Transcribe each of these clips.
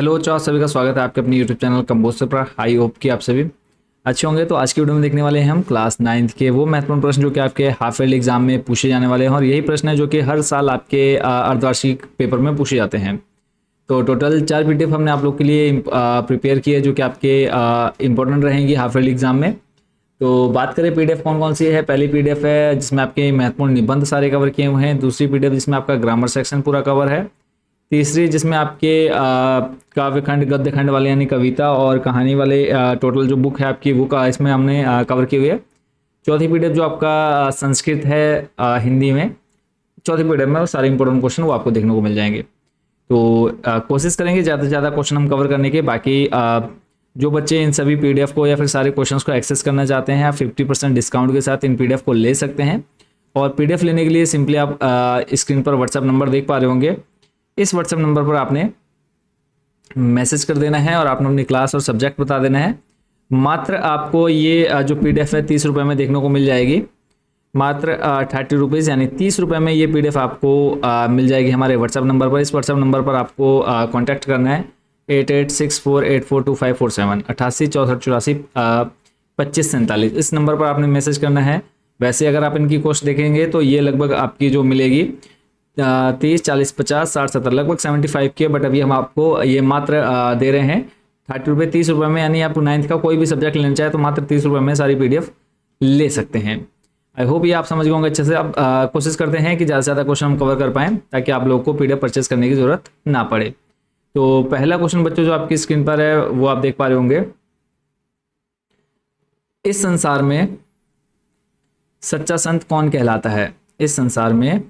Hello चाओ, सभी का स्वागत है आपके अपने यूट्यूब चैनल कंपोस्टर पर। आई होप कि आप सभी अच्छे होंगे। तो आज की वीडियो में देखने वाले हैं हम क्लास 9th के वो महत्वपूर्ण प्रश्न जो कि आपके हाफ ईयरली एग्जाम में पूछे जाने वाले हैं, और यही प्रश्न है जो कि हर साल आपके अर्धवार्षिक पेपर में पूछे जाते हैं। तो टोटल 4 पीडीएफ हमने आप लोग के लिए प्रिपेयर किए जो कि आपके इंपॉर्टेंट रहेंगी हाफ ईयरली एग्जाम में। तो बात करें पीडीएफ कौन कौन सी है। पहली पीडीएफ है जिसमें आपके महत्वपूर्ण निबंध सारे कवर किए हुए हैं। दूसरी पीडीएफ जिसमें आपका ग्रामर सेक्शन पूरा कवर है। तीसरी जिसमें आपके काव्यखंड गद्यखंड वाले यानी कविता और कहानी वाले टोटल जो बुक है आपकी वो का इसमें हमने कवर की हुई है। चौथी पीडीएफ जो आपका संस्कृत है हिंदी में, चौथी पीडीएफ में वो सारे इंपॉर्टेंट क्वेश्चन वो आपको देखने को मिल जाएंगे। तो कोशिश करेंगे ज़्यादा से ज़्यादा क्वेश्चन हम कवर करने के। बाकी जो बच्चे इन सभी पीडीएफ को या फिर सारे क्वेश्चंस को एक्सेस करना चाहते हैं, आप 50% डिस्काउंट के साथ इन पीडीएफ को ले सकते हैं। और पीडीएफ लेने के लिए सिंपली आप स्क्रीन पर व्हाट्सएप नंबर देख पा रहे होंगे। इस व्हाट्सएप नंबर पर आपने मैसेज कर देना है और आपने अपनी क्लास और सब्जेक्ट बता देना है। मात्र आपको ये जो पीडीएफ है 30 रुपये में देखने को मिल जाएगी। मात्र 30 रुपीज़ यानी 30 रुपये में ये पीडीएफ आपको मिल जाएगी हमारे व्हाट्सएप नंबर पर। इस व्हाट्सएप नंबर पर आपको कांटेक्ट करना है 8864842547 8864842547। इस नंबर पर आपने मैसेज करना है। वैसे अगर आप इनकी कॉस्ट देखेंगे तो ये लगभग आपकी जो मिलेगी 30, 40, 50, 60, 70 लगभग 75 के, बट अभी हम आपको ये मात्र दे रहे हैं 30 रुपये 30 रुपये में। यानी आप 9th का कोई भी सब्जेक्ट लेना चाहे तो मात्र 30 रुपये में सारी पीडीएफ ले सकते हैं। आई होप ये आप समझ गए होंगे अच्छे से। अब कोशिश करते हैं कि ज़्यादा से ज़्यादा क्वेश्चन हम कवर कर पाएँ ताकि आप लोगों को पीडीएफ परचेस करने की ज़रूरत ना पड़े। तो पहला क्वेश्चन बच्चों जो आपकी स्क्रीन पर है वो आप देख पा रहे होंगे। इस संसार में सच्चा संत कौन कहलाता है? इस संसार में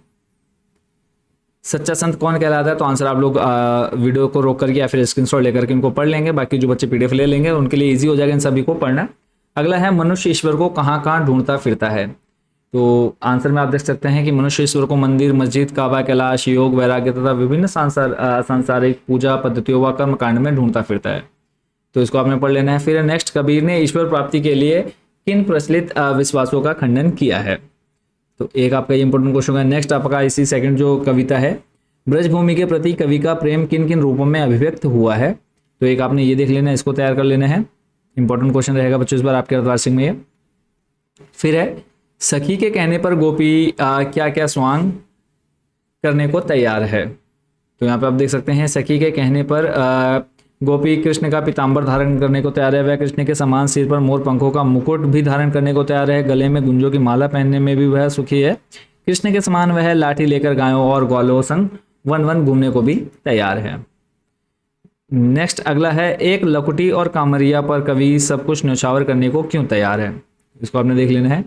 सच्चा संत कौन कहलाता है? तो आंसर आप लोग वीडियो को रोक करके या फिर स्क्रीनशॉट लेकर के इनको पढ़ लेंगे। बाकी जो बच्चे पीडीएफ ले लेंगे उनके लिए इजी हो जाएगा इन सभी को पढ़ना। अगला है मनुष्य ईश्वर को कहाँ कहाँ ढूंढता फिरता है? तो आंसर में आप देख सकते हैं कि मनुष्य ईश्वर को मंदिर, मस्जिद, काबा, कैलाश, योग, वैराग्य तथा विभिन्न सांसारिक पूजा पद्धतियों व कर्म कांड में ढूंढता फिरता है। तो इसको आपने पढ़ लेना है। फिर नेक्स्ट, कबीर ने ईश्वर प्राप्ति के लिए किन प्रचलित विश्वासों का खंडन किया है? तो एक आपका ये इंपॉर्टेंट क्वेश्चन है। नेक्स्ट आपका इसी सेकंड जो कविता है, ब्रजभूमि के प्रति कवि का प्रेम किन किन रूपों में अभिव्यक्त हुआ है? तो एक आपने ये देख लेना है, इसको तैयार कर लेना है। इंपॉर्टेंट क्वेश्चन रहेगा बच्चों इस बार आपके अर्धवार्षिक में ये। फिर है, सखी के कहने पर गोपी क्या क्या स्वांग करने को तैयार है? तो यहाँ पे आप देख सकते हैं सखी के कहने पर गोपी कृष्ण का पीताम्बर धारण करने को तैयार है। वह कृष्ण के समान सिर पर मोर पंखों का मुकुट भी धारण करने को तैयार है। गले में गुंजों की माला पहनने में भी वह सुखी है। कृष्ण के समान वह लाठी लेकर गायों और ग्वालों संग वन वन घूमने को भी तैयार है। नेक्स्ट अगला है, एक लकुटी और कामरिया पर कवि सब कुछ न्यौछावर करने को क्यों तैयार है? इसको आपने देख लेना है।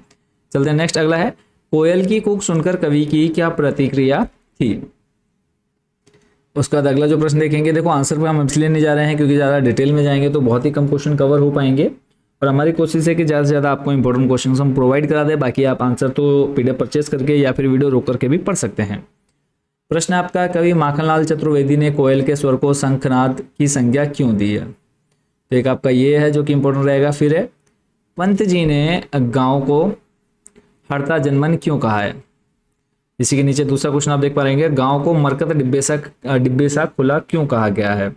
चलते हैं नेक्स्ट अगला है, कोयल की कूक सुनकर कवि की क्या प्रतिक्रिया थी? उसके बाद अगला जो प्रश्न देखेंगे, देखो आंसर पे हम इसलिए नहीं जा रहे हैं क्योंकि ज़्यादा डिटेल में जाएंगे तो बहुत ही कम क्वेश्चन कवर हो पाएंगे, और हमारी कोशिश है कि ज़्यादा से ज़्यादा आपको इंपॉर्टेंट क्वेश्चन हम प्रोवाइड करा दें। बाकी आप आंसर तो पीडीएफ परचेस करके या फिर वीडियो रोक करके भी पढ़ सकते हैं। प्रश्न आपका, कवि माखनलाल चतुर्वेदी ने कोयल के स्वर को शंखनाद की संज्ञा क्यों दी है? तो एक आपका ये है जो कि इंपॉर्टेंट रहेगा। फिर है, पंत जी ने गाँव को हरता जनमन क्यों कहा है? इसी के नीचे दूसरा क्वेश्चन आप देख पा रहेंगे, गांव को मरकत डिब्बे सा खुला क्यों कहा गया है?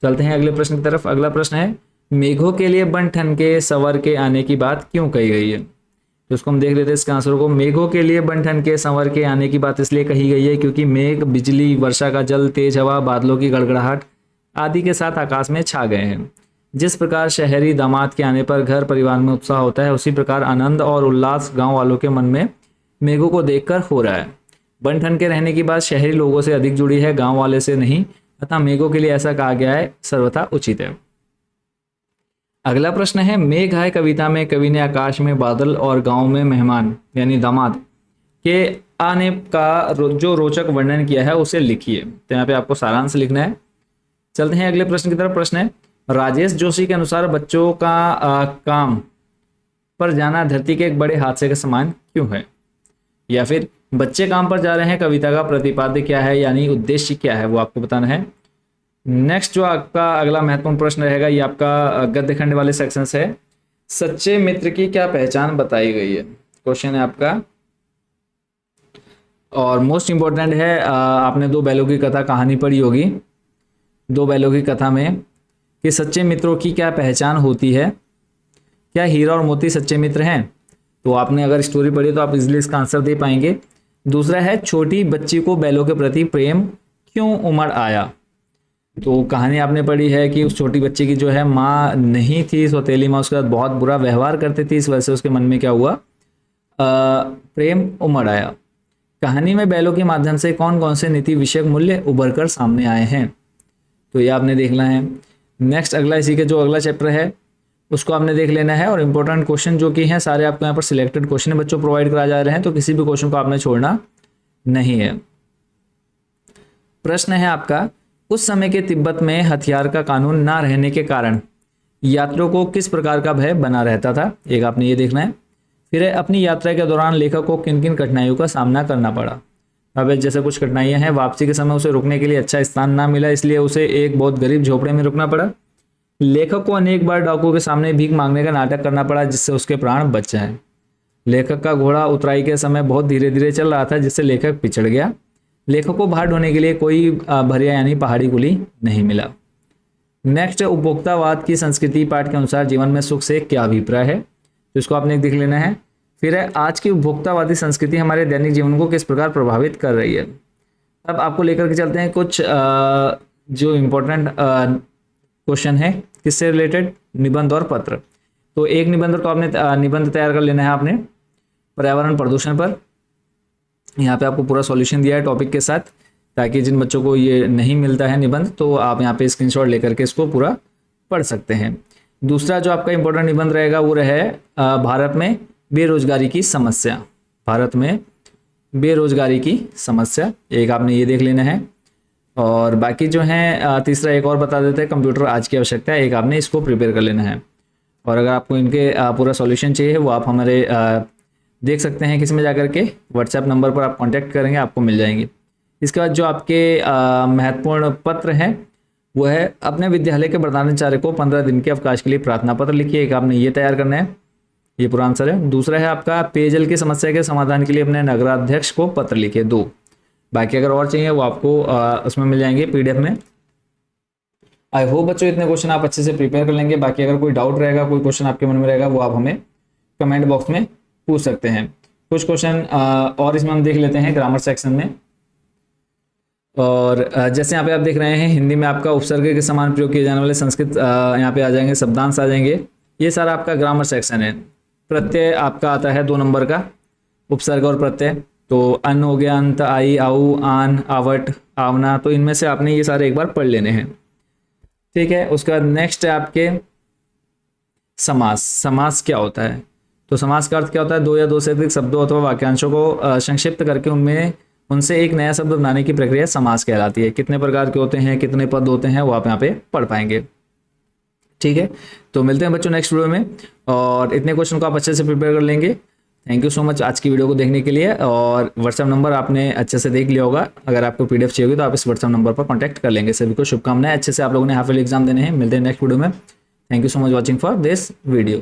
चलते हैं अगले प्रश्न की तरफ। अगला प्रश्न है, मेघों के लिए बन ठन के संवर के आने की बात क्यों कही गई है? तो उसको हम देख लेते हैं इसके आंसर को। मेघों के लिए बन ठन के संवर के आने की बात इसलिए कही गई है क्योंकि मेघ, बिजली, वर्षा का जल, तेज हवा, बादलों की गड़गड़ाहट आदि के साथ आकाश में छा गए हैं। जिस प्रकार शहरी दामाद के आने पर घर परिवार में उत्साह होता है, उसी प्रकार आनंद और उल्लास गाँव वालों के मन में मेघों को देखकर हो रहा है। बन ठन के रहने की बात शहरी लोगों से अधिक जुड़ी है, गांव वाले से नहीं, अतः मेघों के लिए ऐसा कहा गया है, सर्वथा उचित है। अगला प्रश्न है, मेघ आए कविता में कवि ने आकाश में बादल और गांव में मेहमान यानी दामाद के आने का जो रोचक वर्णन किया है उसे लिखिए। तो यहाँ पे आपको सारांश लिखना है। चलते हैं अगले प्रश्न की तरफ। प्रश्न है, राजेश जोशी के अनुसार बच्चों का काम पर जाना धरती के एक बड़े हादसे के समान क्यों है? या फिर बच्चे काम पर जा रहे हैं, कविता का प्रतिपाद्य क्या है यानी उद्देश्य क्या है, वो आपको बताना है। नेक्स्ट जो आपका अगला महत्वपूर्ण प्रश्न रहेगा ये आपका गद्यखंड वाले सेक्शन से है, सच्चे मित्र की क्या पहचान बताई गई है? क्वेश्चन है आपका। और मोस्ट इंपॉर्टेंट है, आपने 2 बैलों की कथा कहानी पढ़ी होगी, दो बैलों की कथा में कि सच्चे मित्रों की क्या पहचान होती है, क्या हीरा और मोती सच्चे मित्र हैं? तो आपने अगर स्टोरी पढ़ी तो आप इजीली इसका आंसर दे पाएंगे। दूसरा है छोटी बच्ची को बैलों के प्रति प्रेम क्यों उमड़ आया? तो कहानी आपने पढ़ी है कि उस छोटी बच्ची की जो है माँ नहीं थी, सौतेली माँ उसके साथ बहुत बुरा व्यवहार करती थी, इस वजह से उसके मन में क्या हुआ, प्रेम उमड़ आया। कहानी में बैलों के माध्यम से कौन कौन से नीति विषयक मूल्य उभर कर सामने आए हैं? तो ये आपने देखना है। नेक्स्ट अगला इसी के जो अगला चैप्टर है उसको आपने देख लेना है, और इंपॉर्टेंट क्वेश्चन जो कि हैं सारे आपको यहाँ पर सिलेक्टेड क्वेश्चन है बच्चों प्रोवाइड कराए जा रहे हैं, तो किसी भी क्वेश्चन को आपने छोड़ना नहीं है। प्रश्न है आपका, उस समय के तिब्बत में हथियार का कानून ना रहने के कारण यात्रियों को किस प्रकार का भय बना रहता था? एक आपने ये देखना है। फिर है, अपनी यात्रा के दौरान लेखक को किन किन कठिनाइयों का सामना करना पड़ा? अब जैसे कुछ कठिनाइयां हैं, वापसी के समय उसे रुकने के लिए अच्छा स्थान ना मिला, इसलिए उसे एक बहुत गरीब झोपड़े में रुकना पड़ा। लेखक को अनेक बार डाकुओं के सामने भीख मांगने का नाटक करना पड़ा जिससे उसके प्राण बच जाएं। लेखक का घोड़ा उतराई के समय बहुत धीरे धीरे चल रहा था जिससे लेखक पिछड़ गया। लेखक को बाहर ढोने के लिए कोई भरिया यानी पहाड़ी कुली नहीं मिला। नेक्स्ट, उपभोक्तावाद की संस्कृति पाठ के अनुसार जीवन में सुख से क्या अभिप्राय है? तो इसको आपने देख लेना है। फिर है, आज की उपभोक्तावादी संस्कृति हमारे दैनिक जीवन को किस प्रकार प्रभावित कर रही है? अब आपको लेकर के चलते हैं कुछ जो इम्पोर्टेंट क्वेश्चन है किससे रिलेटेड, निबंध और पत्र। तो एक निबंध तो आपने निबंध तैयार कर लेना है आपने पर्यावरण प्रदूषण पर। यहाँ पे आपको पूरा सॉल्यूशन दिया है टॉपिक के साथ, ताकि जिन बच्चों को ये नहीं मिलता है निबंध तो आप यहाँ पे स्क्रीनशॉट लेकर के इसको पूरा पढ़ सकते हैं। दूसरा जो आपका इंपॉर्टेंट निबंध रहेगा वो रहे भारत में बेरोजगारी की समस्या। भारत में बेरोजगारी की समस्या, एक आपने ये देख लेना है। और बाकी जो है तीसरा एक और बता देते हैं, कंप्यूटर आज की आवश्यकता है, एक आपने इसको प्रिपेयर कर लेना है। और अगर आपको इनके पूरा सॉल्यूशन चाहिए वो आप हमारे देख सकते हैं किसी में जाकर के, व्हाट्सएप नंबर पर आप कांटेक्ट करेंगे आपको मिल जाएंगे। इसके बाद जो आपके महत्वपूर्ण पत्र हैं वो है, अपने विद्यालय के प्रधानाचार्य को 15 दिन के अवकाश के लिए प्रार्थना पत्र लिखिए, एक आपने ये तैयार करना है, ये पूरा आंसर है। दूसरा है आपका पेयजल की समस्या के समाधान के लिए अपने नगराध्यक्ष को पत्र लिखिए, 2। बाकी अगर और चाहिए वो आपको उसमें मिल जाएंगे पीडीएफ में। आई होप बच्चों इतने क्वेश्चन आप अच्छे से प्रिपेयर कर लेंगे। बाकी अगर कोई डाउट रहेगा, कोई क्वेश्चन आपके मन में रहेगा वो आप हमें कमेंट बॉक्स में पूछ सकते हैं। कुछ क्वेश्चन और इसमें हम देख लेते हैं ग्रामर सेक्शन में। और जैसे यहाँ पे आप देख रहे हैं हिंदी में आपका उपसर्ग के समान प्रयोग किए जाने वाले संस्कृत यहाँ पे आ जाएंगे, शब्दांश आ जाएंगे, ये सारा आपका ग्रामर सेक्शन है। प्रत्यय आपका आता है 2 नंबर का, उपसर्ग और प्रत्यय। तो अन हो गया, अंत, आई, आऊ, आन, आवट, आवना, तो इनमें से आपने ये सारे एक बार पढ़ लेने हैं, ठीक है। उसके बाद नेक्स्ट है आपके समास। समास क्या होता है? तो समास का अर्थ क्या होता है? 2 या 2 से अधिक शब्दों अथवा वाक्यांशों को संक्षिप्त करके उनसे एक नया शब्द बनाने की प्रक्रिया समास कहलाती है। कितने प्रकार के होते हैं, कितने पद होते हैं, वो आप यहाँ पे पढ़ पाएंगे, ठीक है। तो मिलते हैं बच्चों नेक्स्ट वीडियो में, और इतने क्वेश्चन को आप अच्छे से प्रिपेयर कर लेंगे। थैंक यू सो मच आज की वीडियो को देखने के लिए। और व्हाट्सएप नंबर आपने अच्छे से देख लिया होगा, अगर आपको पीडीएफ चाहिए होगी तो आप इस व्हाट्सएप नंबर पर कॉन्टैक्ट कर लेंगे। सभी को शुभकामनाएं, अच्छे से आप लोगों ने हाफ ईयरली एग्जाम देने हैं। मिलते हैं नेक्स्ट वीडियो में। Thank you so much watching for this video.